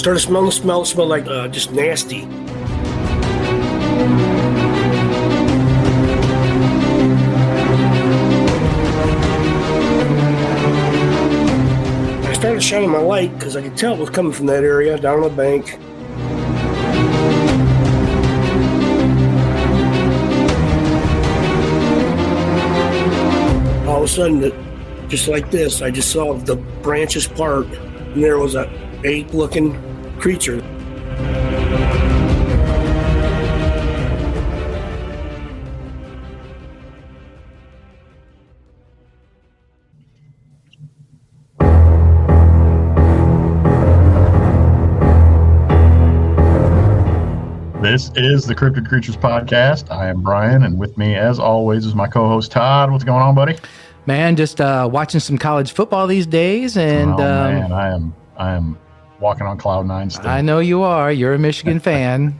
Started smelling the smell. It smelled like just nasty. I started shining my light because I could tell it was coming from that area down on the bank. All of a sudden, just like this, I just saw the branches part, and there was a ape-looking creature. This is the Cryptid Creatures Podcast. I am Brian, and with me, as always, is my co-host Todd. What's going on, buddy? Man, just watching some college football these days, and man, I am walking on cloud nine still. I know you are. You're a Michigan fan.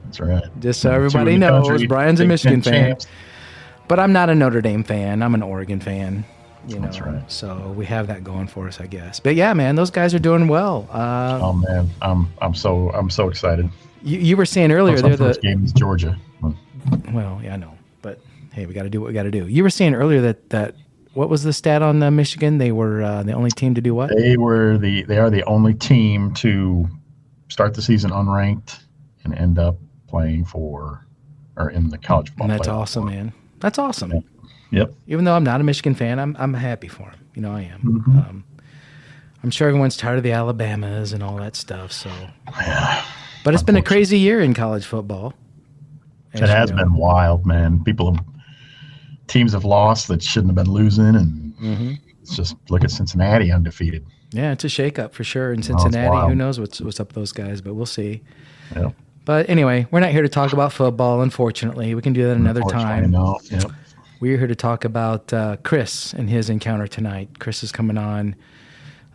That's right. Just so everybody knows, Brian's a Michigan fan. But I'm not a Notre Dame fan. I'm an Oregon fan. That's right. So we have that going for us, I guess. But yeah, man, those guys are doing well. Oh man, I'm so excited. You were saying earlier the first game is Georgia. Well, yeah, I know, but hey, we got to do what we got to do. You were saying earlier that what was the stat on Michigan? They were the only team to do what? They are the only team to start the season unranked and end up playing in the college football. And that's awesome, man. That's awesome. Yep. Even though I'm not a Michigan fan, I'm happy for him. I am. Mm-hmm. I'm sure everyone's tired of the Alabamas and all that stuff. So, yeah. But it's been a crazy year in college football. It has been wild, man. Teams have lost that shouldn't have been losing, and It's just look at Cincinnati undefeated. Yeah, it's a shakeup for sure in Cincinnati. Who knows what's up with those guys, but we'll see. Yeah. But anyway, we're not here to talk about football, unfortunately. We can do that another time. No. Yep. We're here to talk about Chris and his encounter tonight. Chris is coming on.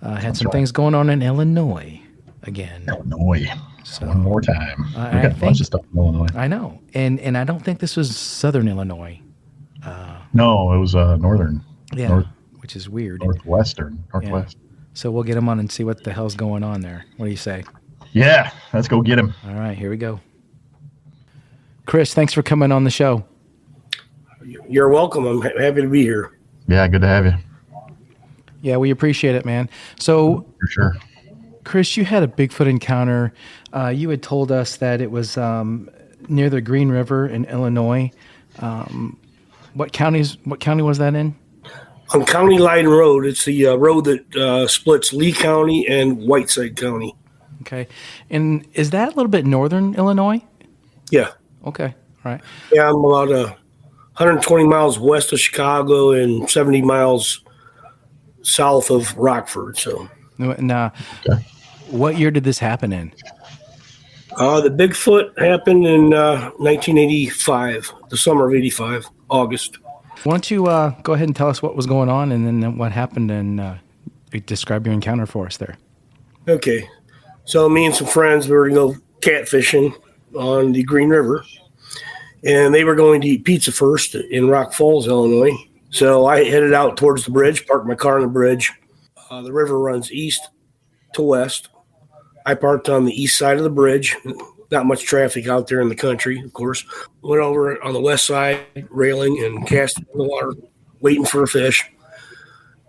Had some things going on in Illinois again. Illinois. So, one more time. We got a bunch of stuff in Illinois. I know. And I don't think this was southern Illinois. No, it was northern. Yeah, which is weird. Northwest. Yeah. So we'll get him on and see what the hell's going on there. What do you say? Yeah, let's go get him. All right, here we go. Chris, thanks for coming on the show. You're welcome. I'm happy to be here. Yeah, good to have you. Yeah, we appreciate it, man. So, for sure. Chris, you had a Bigfoot encounter. You had told us that it was near the Green River in Illinois. What county was that in? On County Line Road. It's the road that splits Lee County and Whiteside County. Okay. And is that a little bit northern Illinois? Yeah. Okay. All right. Yeah, I'm about 120 miles west of Chicago and 70 miles south of Rockford. So. Now, what year did this happen in? The Bigfoot happened in 1985, the summer of 85, August. Why don't you go ahead and tell us what was going on and then what happened and describe your encounter for us there. Okay. So me and some friends, we were going to go catfishing on the Green River, and they were going to eat pizza first in Rock Falls, Illinois. So I headed out towards the bridge, parked my car on the bridge. The river runs east to west. I parked on the east side of the bridge. Not much traffic out there in the country, of course. Went over on the west side, railing, and cast in the water, waiting for a fish.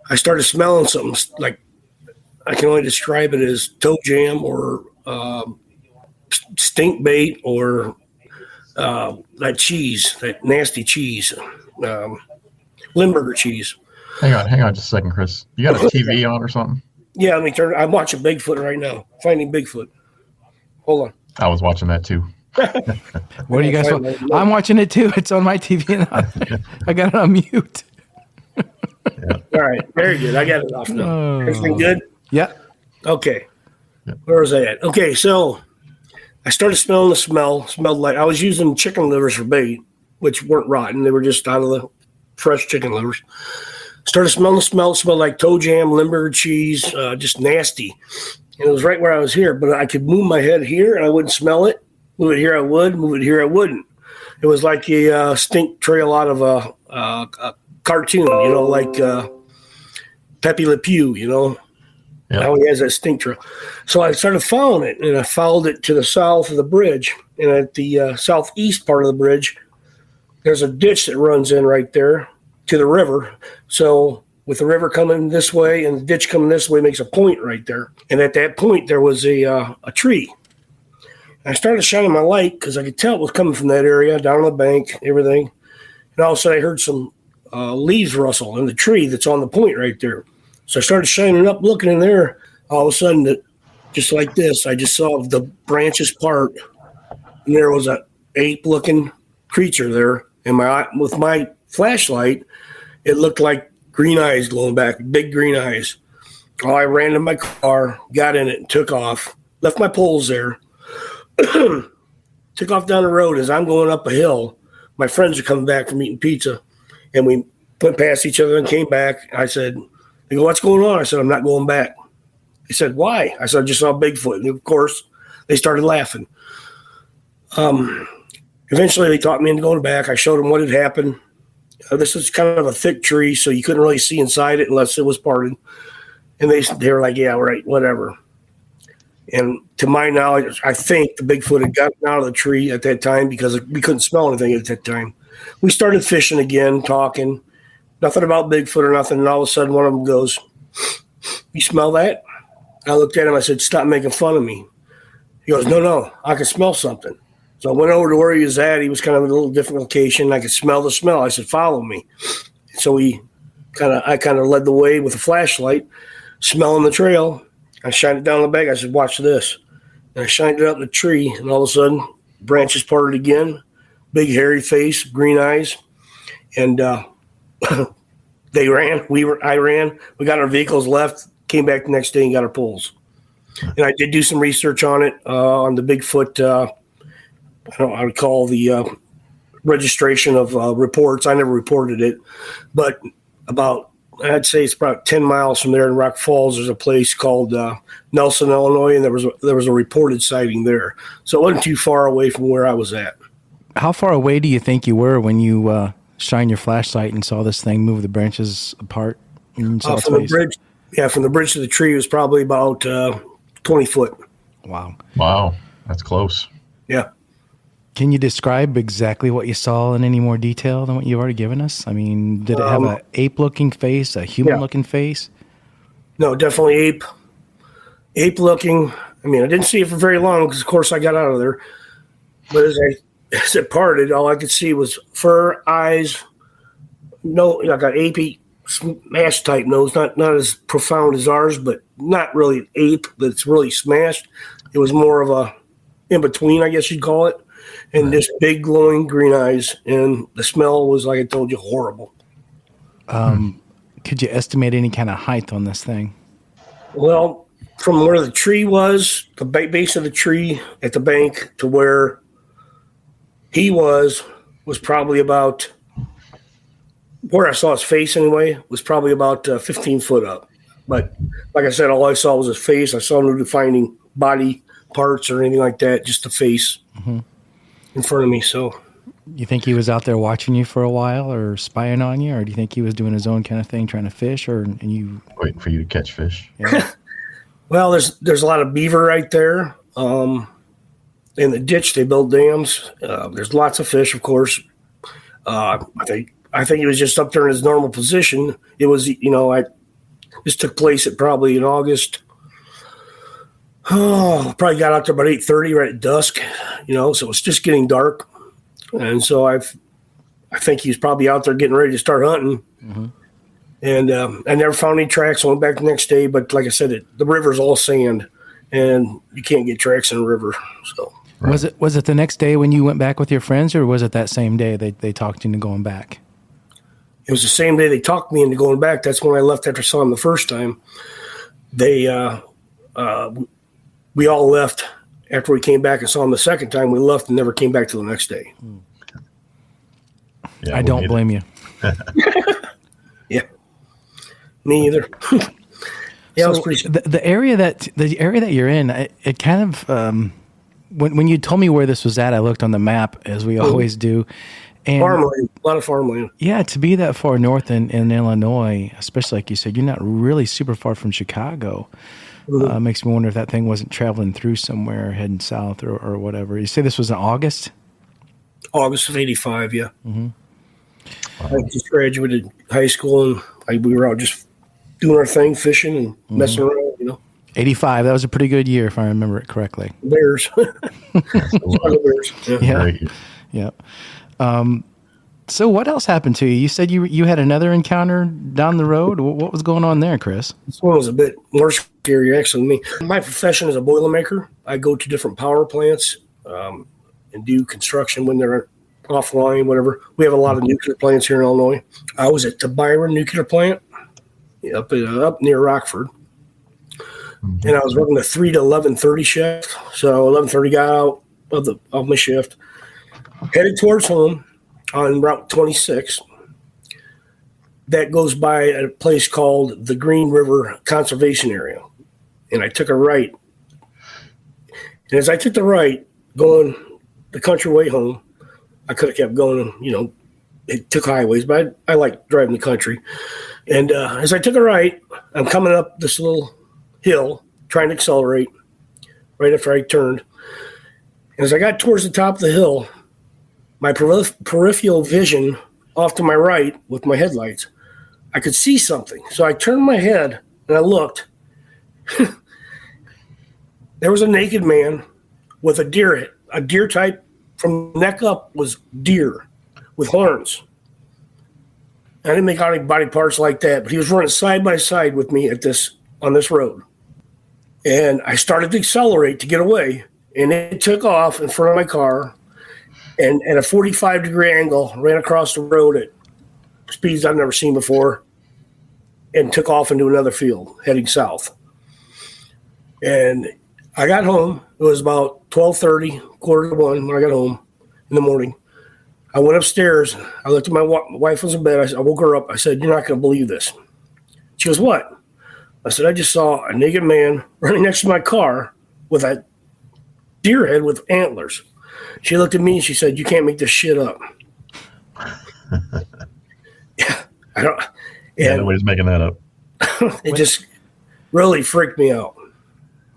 I started smelling something like, I can only describe it as toe jam or stink bait or that cheese, that nasty cheese, Limburger cheese. Hang on just a second, Chris. You got a TV on or something? Yeah, let me turn. I'm watching Bigfoot right now. Finding Bigfoot. Hold on. I was watching that too. What do you guys want? I'm watching it too. It's on my TV and I got it on mute. Yeah. All right. Very good. I got it off now. Everything good? Yeah. Okay. Yep. Where was I at? Okay, so I started smelling the smell. Smelled like I was using chicken livers for bait, which weren't rotten. They were just out of the fresh chicken livers. Started smelling the smell. It smelled like toe jam, Limburger cheese, just nasty. And it was right where I was here, but I could move my head here and I wouldn't smell it. Move it here, I would. Move it here, I wouldn't. It was like a stink trail out of a cartoon, like Pepe Le Pew, Yep. Now he has that stink trail. So I started following it, and I followed it to the south of the bridge. And at the southeast part of the bridge, there's a ditch that runs in right there to the river. So with the river coming this way and the ditch coming this way, makes a point right there. And at that point, there was a tree. I started shining my light because I could tell it was coming from that area, down on the bank, everything. And all of a sudden, I heard some leaves rustle in the tree that's on the point right there. So I started shining up, looking in there. All of a sudden, just like this, I just saw the branches part, and there was a ape-looking creature there. And with my flashlight, it looked like green eyes glowing back, big green eyes. Oh, I ran to my car, got in it, and took off. Left my poles there. Took off down the road. As I'm going up a hill, my friends are coming back from eating pizza, and we went past each other and came back. I said, they go, what's going on? I said, I'm not going back. They said, why? I said, I just saw Bigfoot. And of course, they started laughing. Eventually, they talked me into going back. I showed them what had happened. This is kind of a thick tree, so you couldn't really see inside it unless it was parted. And they were like, yeah, right, whatever. And to my knowledge, I think the Bigfoot had gotten out of the tree at that time because we couldn't smell anything at that time. We started fishing again, talking. Nothing about Bigfoot or nothing. And all of a sudden, one of them goes, you smell that? I looked at him. I said, stop making fun of me. He goes, no, I can smell something. So I went over to where he was at. He was kind of in a little different location. I could smell the smell. I said, follow me. So I kind of led the way with a flashlight, smelling the trail. I shined it down the back. I said, watch this. And I shined it up the tree, and all of a sudden, branches parted again, big hairy face, green eyes. And they ran. I ran. We got our vehicles left, came back the next day and got our poles. And I did do some research on it, on the Bigfoot. I don't know how to call the registration of reports. I never reported it. But I'd say it's about 10 miles from there in Rock Falls. There's a place called Nelson, Illinois, and there was a reported sighting there. So it wasn't too far away from where I was at. How far away do you think you were when you shined your flashlight and saw this thing move the branches apart? From the bridge, from the bridge to the tree was probably about 20 foot. Wow, that's close. Yeah. Can you describe exactly what you saw in any more detail than what you've already given us? I mean, did it have an ape-looking face, a human-looking face? No, definitely ape-looking. I mean, I didn't see it for very long because, of course, I got out of there. But as it parted, all I could see was fur, eyes, like an ape smash type nose, not as profound as ours, but not really an ape, but it's really smashed. It was more of a in-between, I guess you'd call it. And this big glowing green eyes, and the smell was, like I told you, horrible. Could you estimate any kind of height on this thing? Well, from where the tree was, the base of the tree at the bank to where he was probably about, where I saw his face anyway, was probably about 15 foot up. But like I said, all I saw was his face. I saw no defining body parts or anything like that, just the face. Mm-hmm. In front of me. So you think he was out there watching you for a while or spying on you, or do you think he was doing his own kind of thing, trying to fish, and you waiting for you to catch fish? Yeah. Well, there's a lot of beaver right there. In the ditch they build dams. There's lots of fish, of course. I think he was just up there in his normal position. It was, this took place at probably in August. Probably got out there about 8:30, right at dusk, so it's just getting dark. And so I think he was probably out there getting ready to start hunting. Mm-hmm. And I never found any tracks. I went back the next day, but like I said, the river's all sand, and you can't get tracks in a river. So was it the next day when you went back with your friends, or was it that same day they talked you into going back? It was the same day they talked me into going back. That's when I left after I saw him the first time. We all left after we came back and saw him the second time. We left and never came back till the next day. Yeah, I don't blame you. Yeah, me either. Yeah, so it was pretty. The area that you're in, it kind of when you told me where this was at, I looked on the map as we always do, And farmland, a lot of farmland. yeah, to be that far north in Illinois, especially like you said, you're not really super far from Chicago. Makes me wonder if that thing wasn't traveling through somewhere, heading south or whatever. You say this was in August? August of '85, yeah. I just graduated high school, and we were out just doing our thing, fishing and messing around, 85. That was a pretty good year, if I remember it correctly. Bears. Bears. Yeah. Great. Yeah. So what else happened to you? You said you had another encounter down the road. What was going on there, Chris? This one was a bit more scary, actually, than me. My profession is a boilermaker. I go to different power plants and do construction when they're offline, whatever. We have a lot of nuclear plants here in Illinois. I was at the Byron nuclear plant up near Rockford. And I was working a 3 to 11:30 shift. So 11:30 got out of my shift, headed towards home on Route 26. That goes by a place called the Green River Conservation Area. And I took a right. And as I took the right, going the country way home, I could have kept going, it took highways, but I like driving the country. And as I took a right, I'm coming up this little hill, trying to accelerate right after I turned. And as I got towards the top of the hill, my peripheral vision off to my right with my headlights, I could see something. So I turned my head and I looked. There was a naked man with a deer type from neck up was deer with horns. I didn't make out any body parts like that, but he was running side by side with me on this road. And I started to accelerate to get away, and it took off in front of my car, and at a 45-degree angle, ran across the road at speeds I've never seen before, and took off into another field, heading south. And I got home. It was about 12:30, 12:45 when I got home in the morning. I went upstairs. I looked at my wife was in bed. I woke her up. I said, "You're not going to believe this." She goes, "What?" I said, "I just saw a naked man running next to my car with a deer head with antlers." She looked at me and she said, "You can't make this shit up." Yeah, I don't. Yeah, nobody's making that up. It just really freaked me out.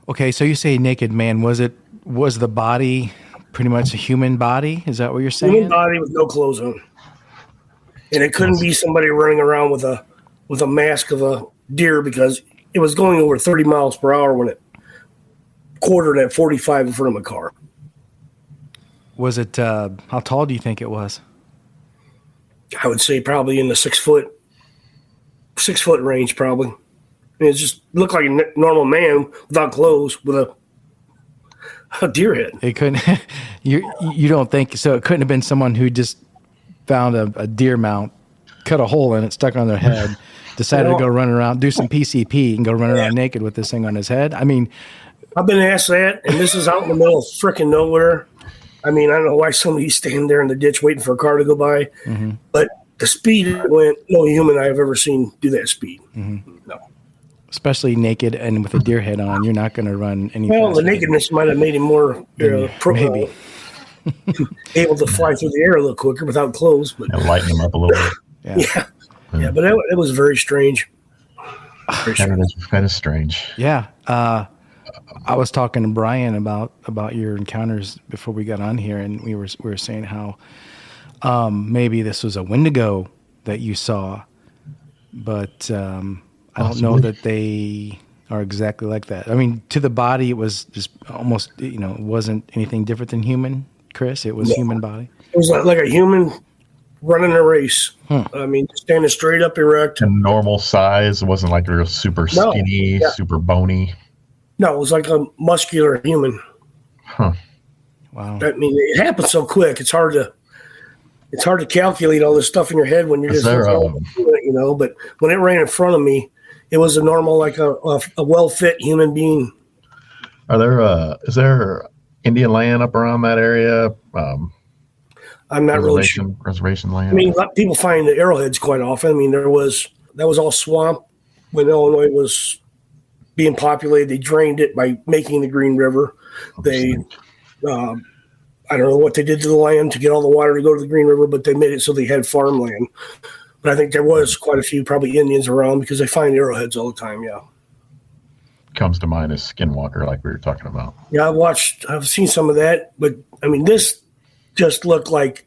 Okay, so you say naked man. Was the body pretty much a human body? Is that what you're saying? Human body with no clothes on, and it couldn't be somebody running around with a mask of a deer because it was going over 30 miles per hour when it quartered at 45 in front of my car. Was it? How tall do you think it was? I would say probably in the 6 foot range, probably. I mean, it just looked like a normal man without clothes with a deer head. It couldn't. You don't think so? It couldn't have been someone who just found a deer mount, cut a hole in it, stuck on their head, decided to go run around, do some PCP, and go run around naked with this thing on his head. I mean, I've been asked that, and this is out in the middle of frickin' nowhere. I mean, I don't know why somebody's standing there in the ditch waiting for a car to go by, but the speed it went, no human I've ever seen do that speed. No. Especially naked and with a deer head on, you're not going to run any. Well, the nakedness might have made him more maybe able to fly through the air a little quicker without clothes. But Lighten him up a little bit. Yeah, but it was very strange. That is strange. Yeah. I was talking to Brian about your encounters before we got on here, and we were saying how maybe this was a Wendigo that you saw, but I don't know that they are exactly like that. I mean, to the body, it was just almost, it wasn't anything different than human, Chris. It was human body. It was like a human running a race. I mean, standing straight up erect. And normal size. It wasn't like real super skinny, super bony. No, it was like a muscular human. Huh. Wow. I mean, it happened so quick. It's hard to calculate all this stuff in your head when you're But when it ran in front of me, it was a normal, like a well-fit human being. Is there Indian land up around that area? I'm not really sure. Reservation land. I mean, people find the arrowheads quite often. I mean, that was all swamp when Illinois was being populated. They drained it by making the Green River. They I don't know what they did to the land to get all the water to go to the Green River, but they made it so they had farmland. But I think there was quite a few probably Indians around because they find arrowheads all the time. Yeah. Comes to mind as Skinwalker, like we were talking about. Yeah, I've seen some of that, but I mean, this just looked like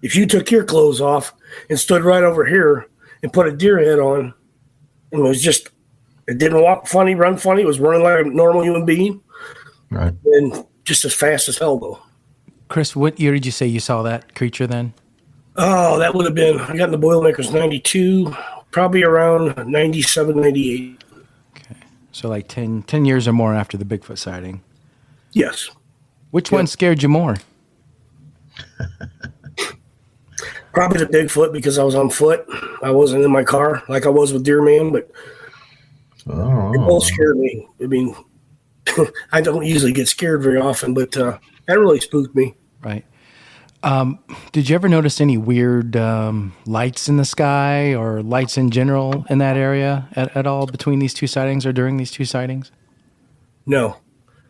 if you took your clothes off and stood right over here and put a deer head on, and it didn't walk funny, run funny. It was running like a normal human being. Right. And just as fast as hell, though. Chris, what year did you say you saw that creature then? Oh, that would have been, I got in the Boilermakers 92, probably around 97, 98. Okay. So like 10 years or more after the Bigfoot sighting. Yes. Which one scared you more? Probably the Bigfoot because I was on foot. I wasn't in my car like I was with Deer Man, but they both scared me. I mean, I don't usually get scared very often, but that really spooked me. Right. Did you ever notice any weird lights in the sky or lights in general in that area at all between these two sightings or during these two sightings? No.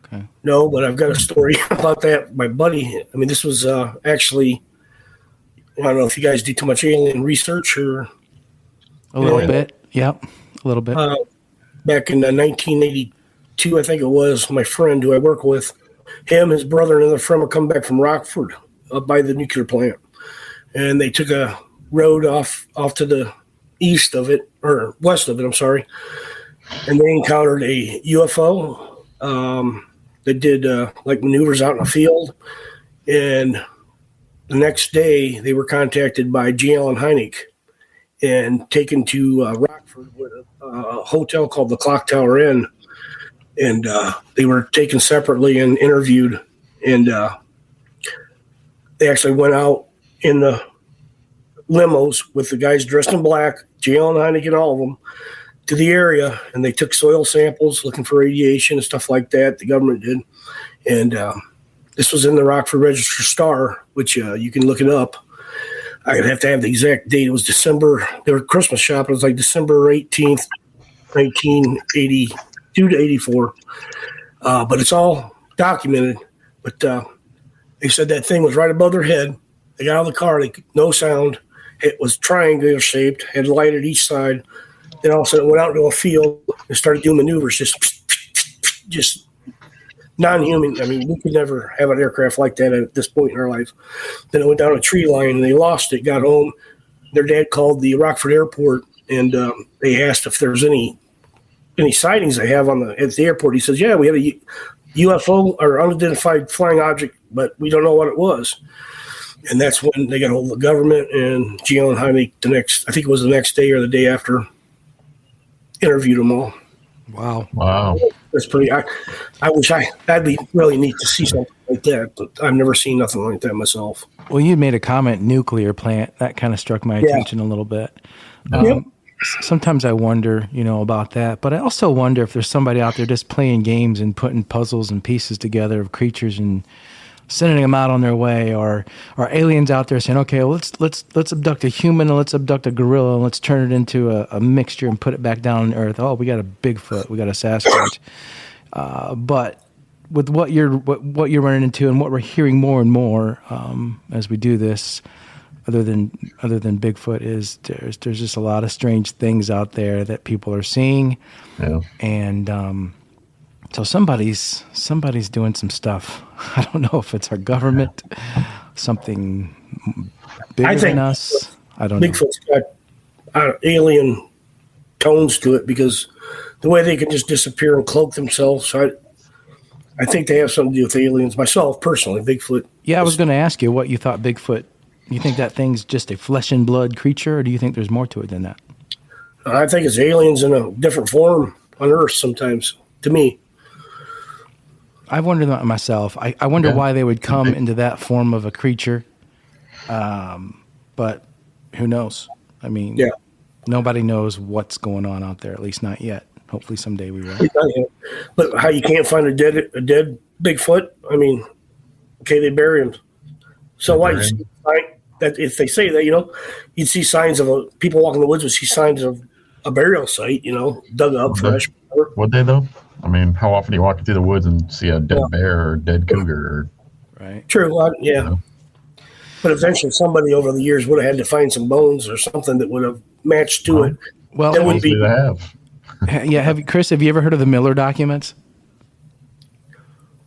Okay. No, but I've got a story about that. My buddy, I mean, this was actually, I don't know if you guys do too much alien research or... A little bit. Yep. A little bit. Back in 1982, I think it was, my friend who I work with, him, his brother, and another friend were coming back from Rockford up by the nuclear plant. And they took a road off to the east of it, or west of it, I'm sorry. And they encountered a UFO that did like maneuvers out in the field. And the next day, they were contacted by G. Allen Hynek and taken to Rockford with a hotel called the Clock Tower Inn. And they were taken separately and interviewed. And they actually went out in the limos with the guys dressed in black, G. Allen Hynek and all of them, to the area. And they took soil samples looking for radiation and stuff like that. The government did. And this was in the Rockford Register Star, which you can look it up. I'd have to have the exact date. It was December. They were Christmas shopping. It was like December 18th, 1982 to 84. But it's all documented. But they said that thing was right above their head. They got out of the car. No sound. It was triangular shaped. Had light at each side. Then all of a sudden it went out into a field and started doing maneuvers. Just non-human. I mean, we could never have an aircraft like that at this point in our life. Then it went down a tree line and they lost it, got home. Their dad called the Rockford airport and they asked if there was any sightings they have at the airport. He says, yeah, we had a UFO or unidentified flying object, but we don't know what it was. And that's when they got hold of the government and G. Allen Hynek I think it was the next day or the day after, interviewed them all. Wow. That's pretty. I wish that'd be really neat to see something like that, but I've never seen nothing like that myself. Well, you made a comment, nuclear plant. That kind of struck my attention a little bit. Yep. Sometimes I wonder, about that, but I also wonder if there's somebody out there just playing games and putting puzzles and pieces together of creatures and sending them out on their way, or aliens out there saying, okay, well, let's abduct a human and let's abduct a gorilla and let's turn it into a mixture and put it back down on Earth. Oh, we got a Bigfoot, we got a Sasquatch. But with what you're running into and what we're hearing more and more as we do this, other than Bigfoot, is there's just a lot of strange things out there that people are seeing, and so somebody's doing some stuff. I don't know if it's our government, something bigger than us. I don't know. Bigfoot's got alien tones to it because the way they can just disappear and cloak themselves. So I think they have something to do with aliens. Myself, personally, Bigfoot. Yeah, I was going to ask you what you thought Bigfoot. You think that thing's just a flesh and blood creature, or do you think there's more to it than that? I think it's aliens in a different form on Earth sometimes, to me. I've wondered that myself. I wonder why they would come into that form of a creature. But who knows? I mean, nobody knows what's going on out there, at least not yet. Hopefully someday we will. But how you can't find a dead Bigfoot? I mean, okay, they bury him. So why you see that if they say that, you'd see signs of people walking the woods would see signs of a burial site, dug up fresh. Would they though? I mean, how often do you walk through the woods and see a dead bear or dead cougar? Right. True. Yeah. But eventually, somebody over the years would have had to find some bones or something that would have matched to it. Well, That would be. They have. Yeah. Chris, have you ever heard of the Miller documents?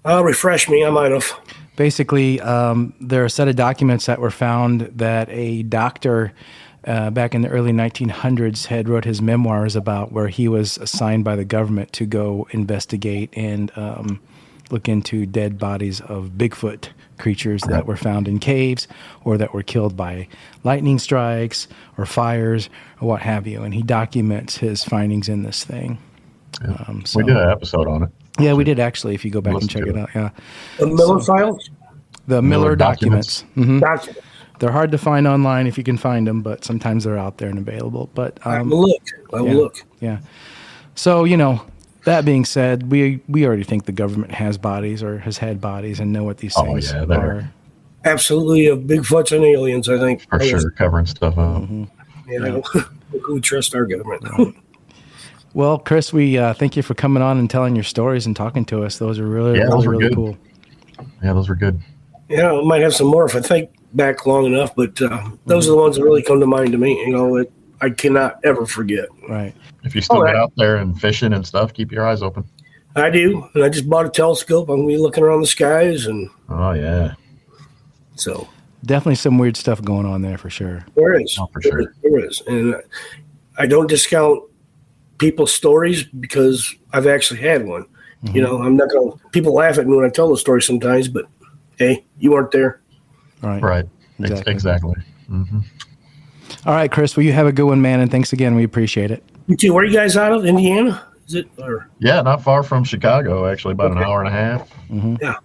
Refresh me. I might have. Basically, there are a set of documents that were found that a doctor back in the early 1900s had wrote his memoirs about, where he was assigned by the government to go investigate and look into dead bodies of Bigfoot creatures that were found in caves or that were killed by lightning strikes or fires or what have you. And he documents his findings in this thing. Yeah. We did an episode on it. Yeah, we did actually, if you go back and check it out. Yeah. The Miller files? The Miller documents. Mhm. Documents. They're hard to find online if you can find them, but sometimes they're out there and available. But I will look. I will look. Yeah. So, that being said, we already think the government has bodies or has had bodies and know what these things are. Absolutely, Bigfoots and aliens, I think. For sure, covering stuff up. Yeah. We trust our government. Right. Well, Chris, we thank you for coming on and telling your stories and talking to us. Those are really cool. Yeah, those were good. Yeah, I might have some more if I think back long enough, but those are the ones that really come to mind to me. That I cannot ever forget. Right. If you still get out there and fishing and stuff, keep your eyes open. I do, and I just bought a telescope. I'm going to be looking around the skies, and oh yeah, so definitely some weird stuff going on there for sure. There is, for sure. There is, and I don't discount people's stories because I've actually had one. I'm not going to. People laugh at me when I tell the story sometimes, but hey, you weren't there. Right. Exactly. Mm-hmm. All right, Chris. Well, you have a good one, man, and thanks again. We appreciate it. You too. Where are you guys out of? Indiana? Is it? Or? Yeah, not far from Chicago. Actually, about an hour and a half. Mm-hmm. Yeah.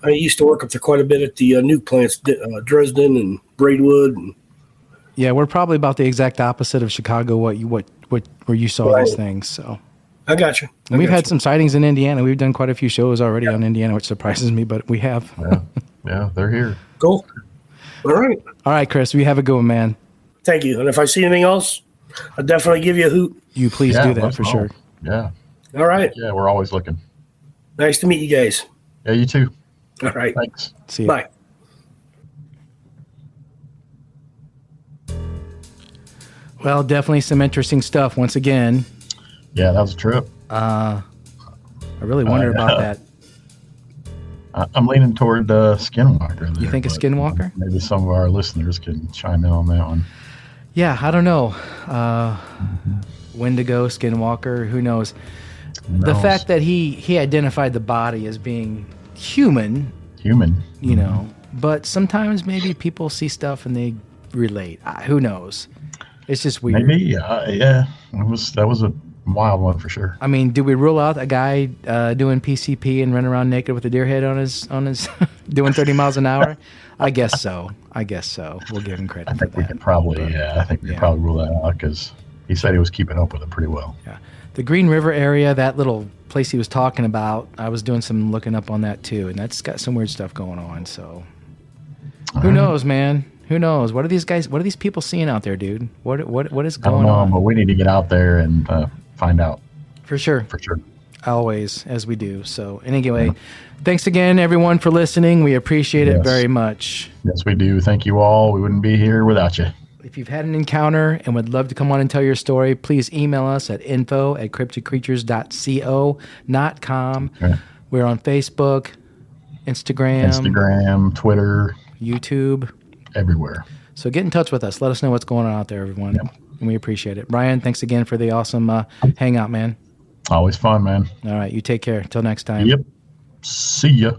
I used to work up there quite a bit at the nuke plants, Dresden and Braidwood. And, yeah, we're probably about the exact opposite of Chicago. Where you saw these things. So I got you. We've had some sightings in Indiana. We've done quite a few shows already on Indiana, which surprises me, but we have. Yeah, they're here. Cool. All right, Chris. We have a good one, man. Thank you. And if I see anything else, I'll definitely give you a hoot. You please do that for sure. Yeah. All right. Yeah, we're always looking. Nice to meet you guys. Yeah, you too. All right. Thanks. See you. Bye. Well, definitely some interesting stuff once again. Yeah, that was a trip. I really wonder about that. I'm leaning toward Skinwalker. There, you think a Skinwalker? Maybe some of our listeners can chime in on that one. Yeah, I don't know. Wendigo, Skinwalker, who knows? The fact that he identified the body as being human, but sometimes maybe people see stuff and they relate. Who knows? It's just weird. Maybe, yeah. That was a wild one for sure. I mean, do we rule out a guy doing PCP and running around naked with a deer head on his doing 30 miles an hour? I guess so. We'll give him credit for that. I think we can probably rule that out because he said he was keeping up with it pretty well. Yeah. The Green River area, that little place he was talking about, I was doing some looking up on that too, and that's got some weird stuff going on. So who knows, man? Who knows? What are these people seeing out there, dude? What is going on? But we need to get out there and find out. For sure. Always, as we do. So anyway, thanks again, everyone, for listening. We appreciate it very much. Yes, we do. Thank you all. We wouldn't be here without you. If you've had an encounter and would love to come on and tell your story, please email us at info@cryptidcreatures.co.com. Okay. We're on Facebook, Instagram, Twitter, YouTube. Everywhere. So get in touch with us. Let us know what's going on out there, everyone. Yep. And we appreciate it. Brian, thanks again for the awesome hangout, man. Always fun, man. All right. You take care. Till next time. Yep. See ya.